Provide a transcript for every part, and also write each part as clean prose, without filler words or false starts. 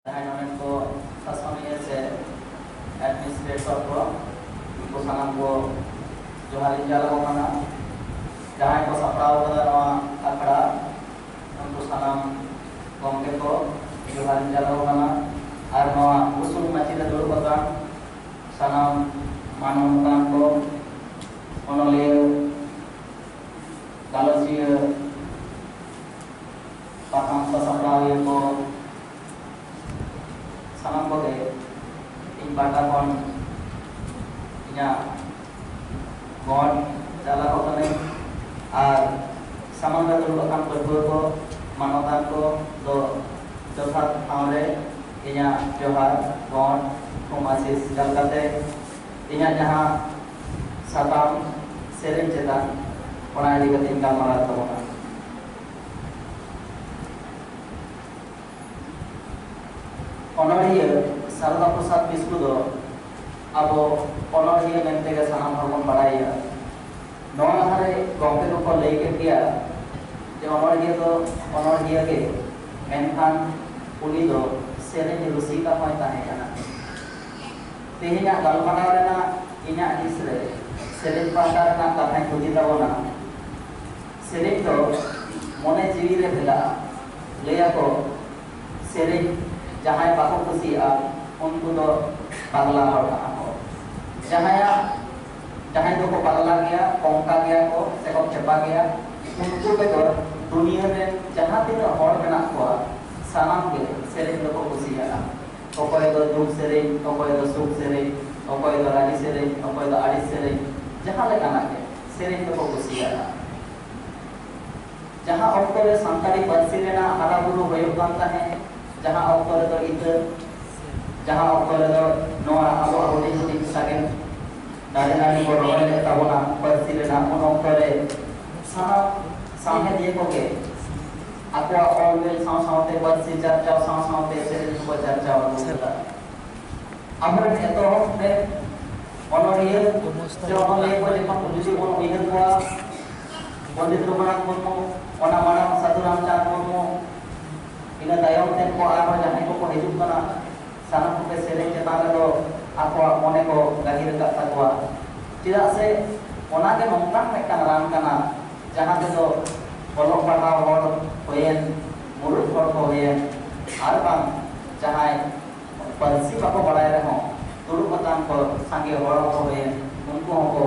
Hanya ko sasamiya se administrator ko sanam ko johari jalo mana jahan ko saprao kada nawa akada unko sanam gomke ko johari jalo mana ar nawa usul machida dulu kota sanam manutan ko onoleo galosia patang saprao ko sanam ko de in bata kon inya gon jala ko tane ar samanga dulu kan berbur ko manotan ko do jothat amre inya johar gon komasis jalkate inya jaha satam serem chetan ona idi kate galmara tabona Onoriya Sarada Prasad Bisku do abo onoriya mente ga sanam hormon badaiya noa hare gomke ko lei ke dia je onoriya ke menkhan uni do sereni rusika hoy tahe kana tehinya galmana rena inya isre seren pasar na katha jodi tabona seren do mone jiwi re phela leya ko seren जहाँ बाको खुशी उनको तो पगला और जहाँ को पगला गया कोंका गया को से को चपा गया उनको तो दुनिया में जहाँ तीन और बना को सानाम के सेरेन को खुशी कोई तो दुख सेरेन कोई तो सुख सेरेन कोई तो राजी सेरेन कोई तो आड़ी सेरेन जहाँ लगा ना के सेरेन को खुशी जहाँ ऑक्टोबर संतारी बरसी लेना हरा बुरु होयोगांता है जहाँ ऑक्टोबर तो इधर जहाँ ऑक्टोबर तो नोआ अब अवधि जो दिन सकें दारे नानी को रोने लेता बोला बरसी लेना उन ऑक्टोबर सामने दिए को के आपको ऑलवेल साउंड बरसी चर्चा साउंड सेरेन को चर्चा होता अमर ने तो ने ऑनोरियल जो ऑनलाइन को लेकर मुझे वो इधर हुआ पंडित रघुनाथ मुर्मू ओना माना साधु Ramchandra Murmu ina tayong ten ko aro jahay ko hidup kana sana ko pe sereng chetan do ako mone ko gahir ka takwa tidak se ona ke nongkang mekan ran kana jahan te do bolok pataw hor hoyen murut hor hoyen ar bang jahay parsi bako badai reho turu matan ko sange hor hoyen unko ko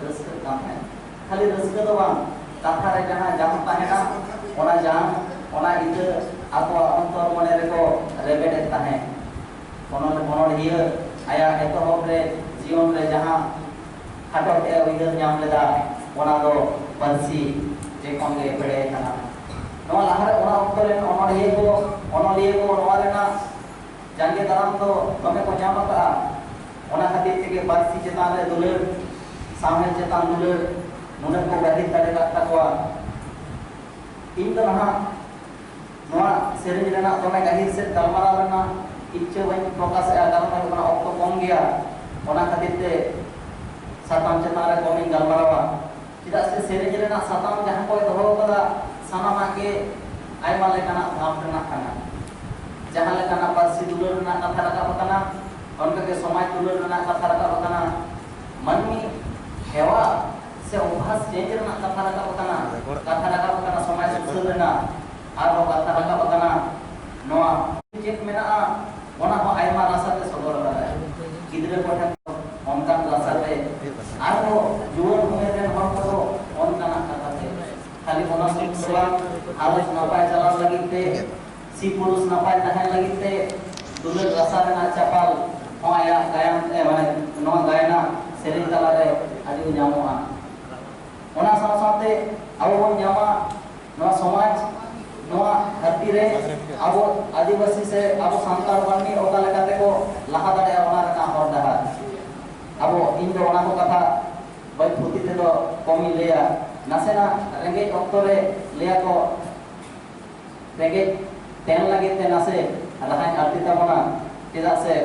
raska kam hai khali raska do bang katha re jahan jam tahena ona jam ona itu aku antor mone reko rebet tahe monol hiya aya eto hopre jion re jahan hatot e uider nyam leda ona do bansi je konge bede kana no lahar ona oktore onol hiya ko noarena jange daram do tome ko nyam ka ona khatir tege bansi chetan re duler samne chetan duler nune ko gadi tade ka takwa in do na नोआ सेरेंज लेना तो मैं कहीं से गलमारा लेना इच्छा वही प्रकाश है अगर मैं अपना ऑक्टो कौन गया ओना खातिर ते साताम चेतारे कौमी गलमारा चिदा से सेरेंज लेना साताम जहाँ कोई दोहो कदा साना माके आई माले कना धाम करना खाना जहाँ ले कना परसी दुलर ना कथा रखा बकना उनके के समाज दुलर ना कथा रखा बकना मन में हेवा से उभास चेंज ना कथा रखा बकना समाज सुधर ना आरो कथा रखा बकना नोआ चेक मेना ओना हो आयमा रासा ते सदर रहा गिदरे कोठा ओनकान रासा ते आरो जुवन हुए रे हम को ओनकान कथा ते खाली ओना सिट सोला आलोच नपाय चला लगी ते सी पुरुष नपाय तहन लगी ते दुलर रासा रे ना चपाल हो आया गायन ए माने नो गायना सेरिंग तला रे आदि ᱧᱟᱢᱚᱜᱼᱟ ओना साथे अब बन ᱧᱟᱢᱟ नो समाज नोआ धरती रे अब आदिवासी से अब सांतार बन्नी ओका लगाते को लहा दाड़े ओना रका हर दहा अब इन दो ओना को कथा बई फुती ते दो कमी लेया नासेना रेंगे ऑक्टो रे लेया को रेंगे तेन लगे ते नासे रहाय आरती तबना चेदा से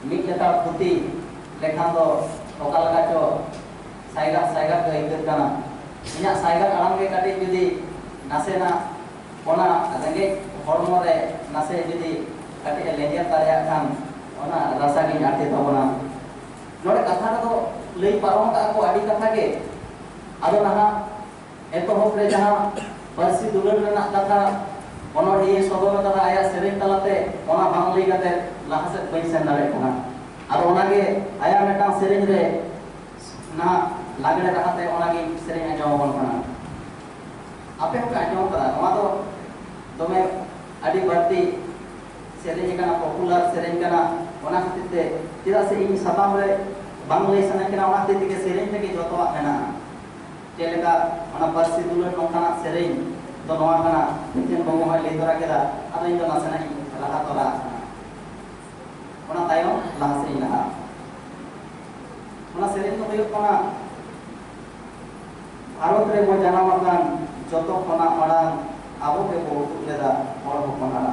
मिक लेता फुती लेखान दो ओका लगा चो साइगा के इधर kana इना साइगा आराम के काटी जुदी नासेना ओना रेंगे hormone nase jadi kati lejer tarya kan ona rasa gi arte tabona nore katha do lei parom ka ko adi katha ge ado naha eto hokre jaha parsi dulan rena katha ono diye sodor kata aya sereng talate ona bang lei kate lahaset bain sen dare kana ado ona ge aya metang sereng re na lagre rahate ona ge sereng ajom bon kana ape ko ajom kara ona do dome adi barti sereng kana popular sereng kana ona khatir te tira se in satam re bang lei sana kana ona khatir te sereng te ge jotoa mena jeleka ona parsi dulan nongkana sereng do noa kana tin bogo ha le dora keda ado indo nasana hi laha tola ona tayo laha se laha ona sereng do huyuk kana bharot re mo janamakan joto khona marang abo ke bo utuk leda hor hopona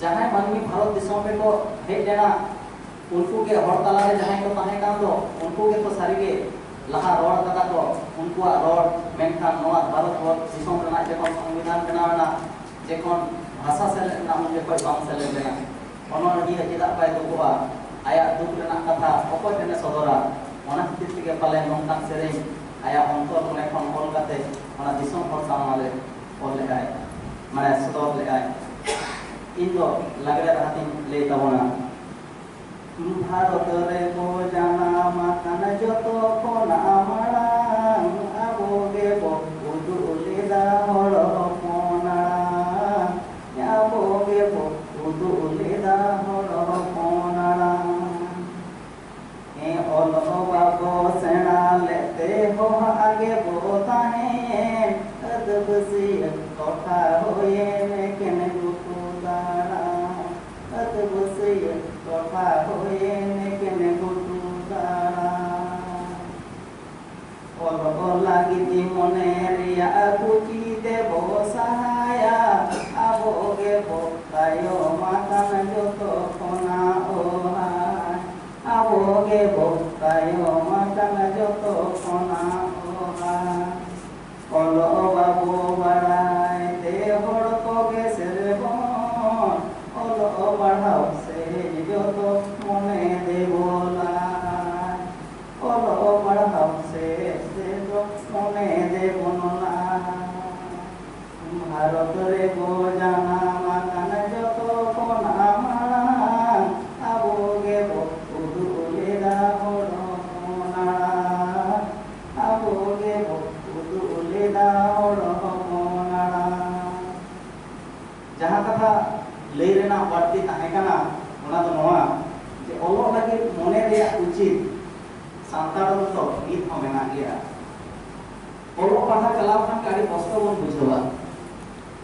jahay manmi bharot disom pe ko hej lena unku ke hor tala re jahay ko tahe kan do unku ke to sari ge laha ror kata ko unku ror menkan noa bharot hor disom rena jekon संविधान बनाना jekon bhasa sele na un jekon bang sele lena ono di cheda pai to ko aya duk rena katha okoi tene sodora ona khatir tege pale nongkan sereng aya ontor mone kon ol kate ona disom hor samale ol le ay mane sodor le ay indo lagre rahatin le tabona bharot re bo janamakan joto kona marang abo ge bo udul da hor hopona abo ge bo udul da hor hopona e ol babo sena lete ho age bo tahe adab si kotha hoye me kene gutudara adab si kotha hoye me kene gutudara ol lagi di mone ria kuci de bo sahaya abo ge bo tayo makan joto kona oha abo ge bo tayo makan joto kona oha olo babu barai te hor ko ge serbon olo barhau se joto mone de bola olo barhau se jo mone de bola bharot re bo janamakan joto kona marang abo ge bo udule da hor hopona abo ge bo udule da hor hopona jaha katha lei rena barti tahe kana ona do noa je olo lagi mone reya uchit santar do git ho mena gea olo paha chalaw kan kari kosto bon bujhawa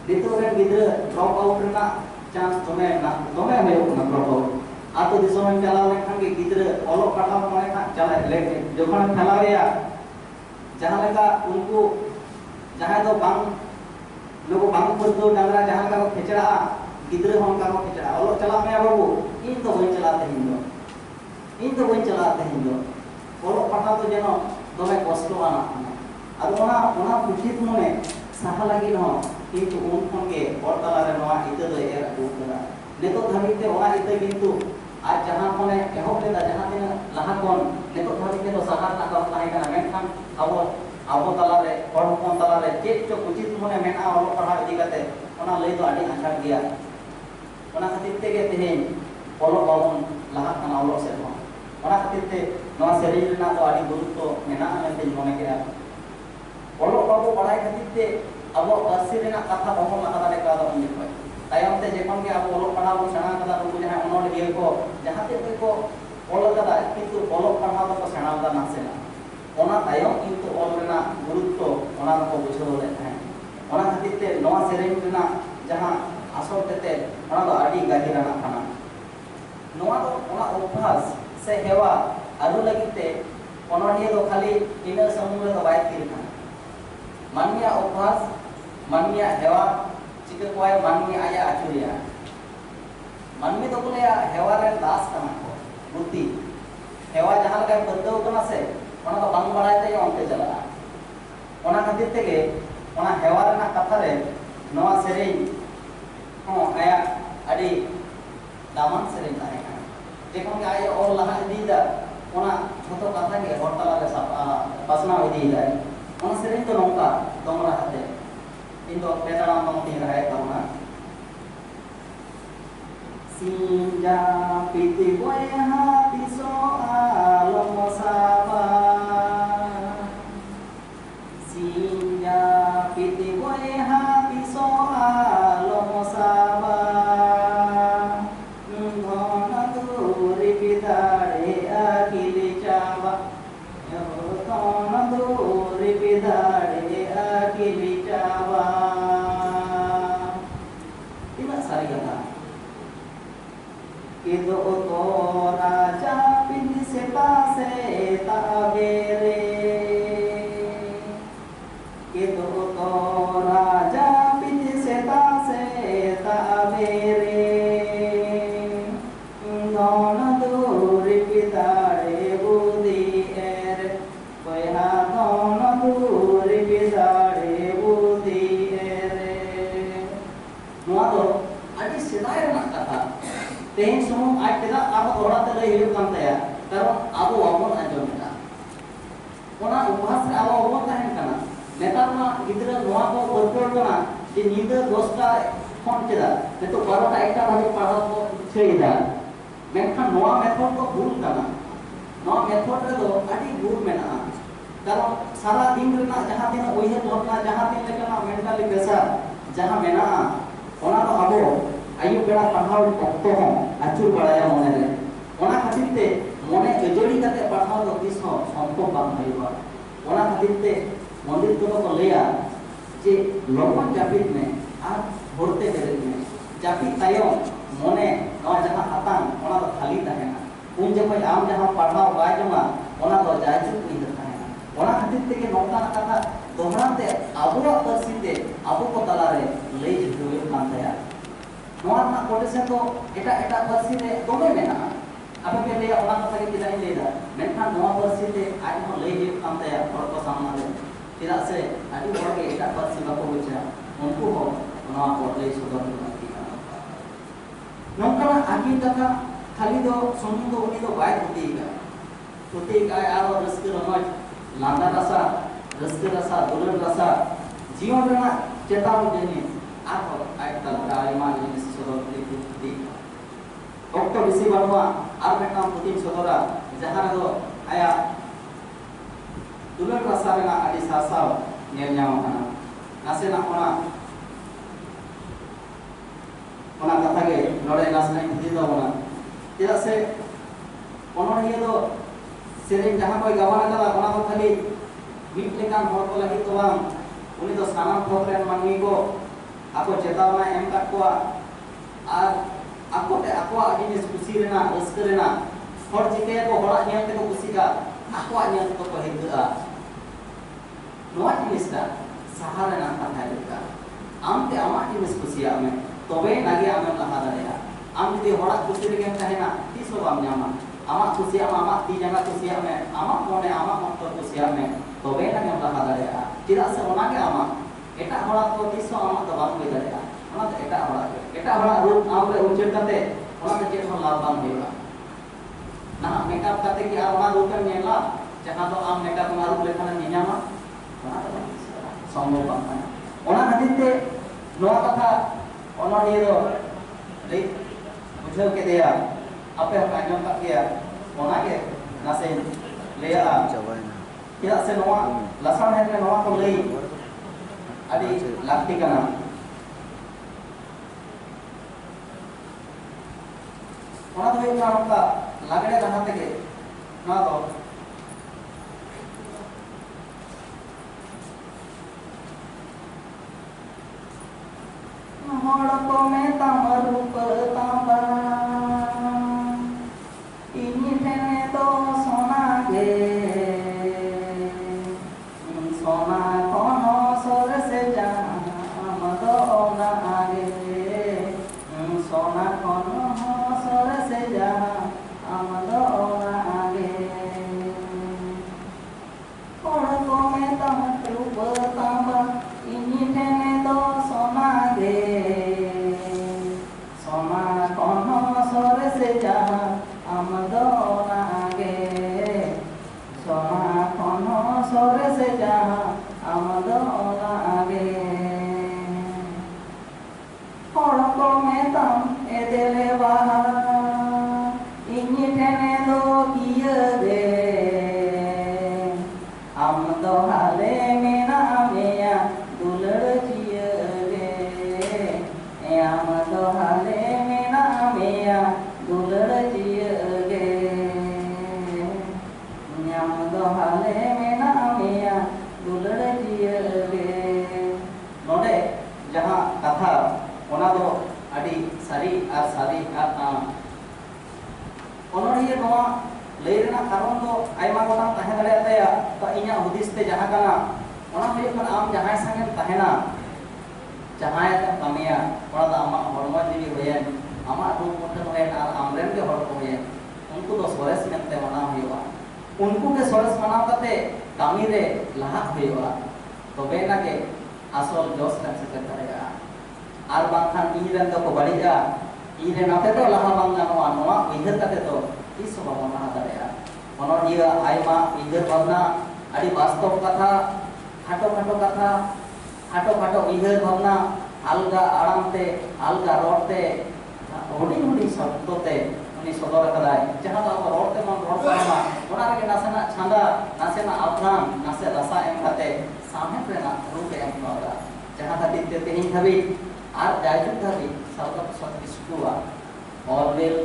ditu ren gidra drop out rena chance dome na dome hayo na drop out ato disom chalaw lekhan ge gidra olo paha mone ka chala le jokhon chalaw ya jaha leka unku jaha do bang logo bang purdo dangra jaha ka khechra gidra hon ka khechra olo chala me babu in to boi chala te hindo olo paha to jeno dome kosto ana ado ona puchit mone saha lagi no kintu un khon ge hor tala re noa ite do er agu kara neto dhabit te ona ite kintu आज जहां मने एहो लेदा जहां दिन लाहा कोन नेतो Dhabi के तो सहार ना का ताहे kana मेनखान abo tala re hor hopon tala re chet cho ucit mone mena olo parha idi kate ona lei do adi ankar dia ona khatir te ge tehin olo babon laha kana olo se ho ona khatir te noa serei rena do adi gurutto mena ame te mone ke olo babo padai khatir te abo parsi rena katha babon la kata ka do ni koi tayam te jekon ke abo olo padha bo sena kata ko jaha onol diye ko jaha te ko olo kata kintu olo padha do ko sena da na sena ona tayam kintu ol rena gurutto ona ko bujhaw le thae ona khatir te noa sereng rena jaha asol te ona do adi gahirana kana noa do ona obhas se hewa aru lagite ona diye do khali ina samure do bai tir kana manya obhas manya hewa chika koy manya aya achuria manmi do kule hewa re das kana ko buddhi hewa jaha ka baddaw kana se ona do bang barai te onte jala ona khatir tege ona hewa rena katha re noa sereng ho aya अड़ी दामन सेरें ताहे का जेखन के आय और लहा इदीदा ओना छोटो कथा के हर तला रे पासना इदीदा ओना सेरें तो नोंका दम रहते इन दो बेताराम दम तीन रहे तमना सिंजा पिति बोया तिसो आलम साबा सिंजा पिति बोया तिसो आलम साबा धन दूरी पितारे अकिली चाबा धन दूरी पितारे अकिली चाबा तीन सारी कथा itu to raja pindi sepase tabere itu to raja pindi sepase tabere dona duri pitare budi er koya dona duri pitare budi er noa to adi sedai renak katha तेन समूह आज तेरा आप औरत तेरे हिलू काम तया कारण आप वामन अंजोम ना ओना उपहास रे आप वामन ताहेन कना नेतार मा गिदरा नोआ को परपोर कना जे नींदा 10टा फोन केदा नेतो 12टा एकटा भागे पढ़ा को छेइदा मेनखान नोआ मेथड को भूल कना नोआ मेथड रे दो आडी भूल मेना कारण सारा दिन रेना जहां दिन ओइहे तोरना जहां दिन लेकना मेंटली प्रेशर जहां मेना ओना तो आबो आयु बेड़ा पढ़ाव अक्तो हो आचुर बड़ाया मने रे ओना खातिर ते मने एजोड़ी काते पढ़ाव दो तिस हो संभव बांग हइबा ओना खातिर ते मंदिर को लेया जे लोगन जापित में आ भोरते बेरे में जापित तायम मने नवा जहां आतान ओना तो खाली ताहेना उन जब आम जहां पढ़ाव बाय जमा ओना तो जायजु उई ताहेना ओना खातिर ते के नोका कथा दोहराते आबुआ परसिते आबु को तलारे ले जुए कांतया नोआ ना कोटेशन तो एटा एटा परसी रे दोमे मेना आपे के ले ओना कथा के किदाई लेदा मेनखान नोआ परसी ते आज हो ले जे कांतया और को सामना रे तिरा से आदि बड़ के एटा परसी बाको बुझा उनको हो नोआ को ले सदर नती नोका आगी कथा खाली दो सुनु दो उनी दो बाय होती का आरो रस्क रमज लांदा रसा रस्क रसा दुलन रसा जीवन रेना चेताव देनी आप आय तलका इमान जिनिस सदर दी डॉक्टर बिसी बनवा आर मेटाम पुतिन सदरा जहां दो आया दुलन रसा रेना आदि सासाव नेल ᱧᱟᱢ kana नासे ना ओना कथा के नोडे नासना हिंदी दो ओना चेदा से ओनोनिया दो सेरेन जहां कोई गवाना कला ओना को खाली मिट लेकान हर को लगी तो बांग उनी तो सानाम थोकरेन मानमी को ako चेतावना एम काटकोआ आर ako ते ako जिनिस खुशी रेना रस्क रेना हर चिके को हड़ा नियम ते को खुशी का ako नियम तो को हिंदुआ नोआ जिनिस का सहारा ना कथा लेका आम ते आमा जिनिस खुशिया में तबे नागे आम लहा दारेया आम जदि हड़ा खुशी रे तहेना तीस बाम ᱧᱟᱢᱟ आमा खुशिया आमा ती जंगा खुशिया में आमा मोने आमा मंत्र खुशिया में तबे नागे लहा दारेया चेदा से ओना के आमा एटा हड़ा को तीस आमा तो बाम होई दारेया ओना तो एटा हड़ा रूप आम रे उच्चर कते ओना तो चेत हो लाभ बाम होइबा ना मेकअप कते कि आ ओना रूप में नेला जहां तो आम मेकअप मा रूप लेखान ᱧᱟᱢᱟ ओना तो संभव बाम ओना खातिर ते नोआ कथा ओना निये दो ले बुझाव के दिया आपे हम आंजम का किया ओना के नासे लेया चेदा से नोआ लसन है में नोआ को लई आदि लाक्ति कना ओना तो एक नोका लागड़े रहा तके ना तो हड़ को में तामरूप तांबा इनी ठेने तो सोना गे सोना कोनो सोर से जाम दो ना आगे सोना कोनो सोर से जाम दो ना आगे हड़ को में तामरूप तांबा इनी ठेने तो सोना गे सोना amado lage hor ko metam edele baha inni tene do kiya de amado hale mena meya dular jiya de amado hale mena meya dular jiya de amado hale mena meya dular jiya de node jaha katha ona do adi sari ar sari ar onoriya noa lay rena karon do aima gotang tahe dare ataya to inya hudis te jaha kana ona hoye kan am jahay sangen tahena jahay ta kamiya ona da ama hormo jibi hoyen ama ru mote hoyen ar amren ge hor hoyen unku do sores mente mana hoywa unku ke sores mana kate kami re laha hoywa tobe na ge asol jos kan se karega ar bangkhan iren do ko baliga ire nate to laha bang ganwa noa uihar kate to is bhavana hadaya onoriya aima uihar bhavna adi bastob katha khato khato uihar bhavna alga aramte alga rote hudi sabdo te uni sodor kadai jaha to rote mon rot sama ona rege nasena chanda nasena apran nase rasa em kate samhe prena rupe em koda jaha tadi te tehin dhabi আর যাইতে থাকি south of south school always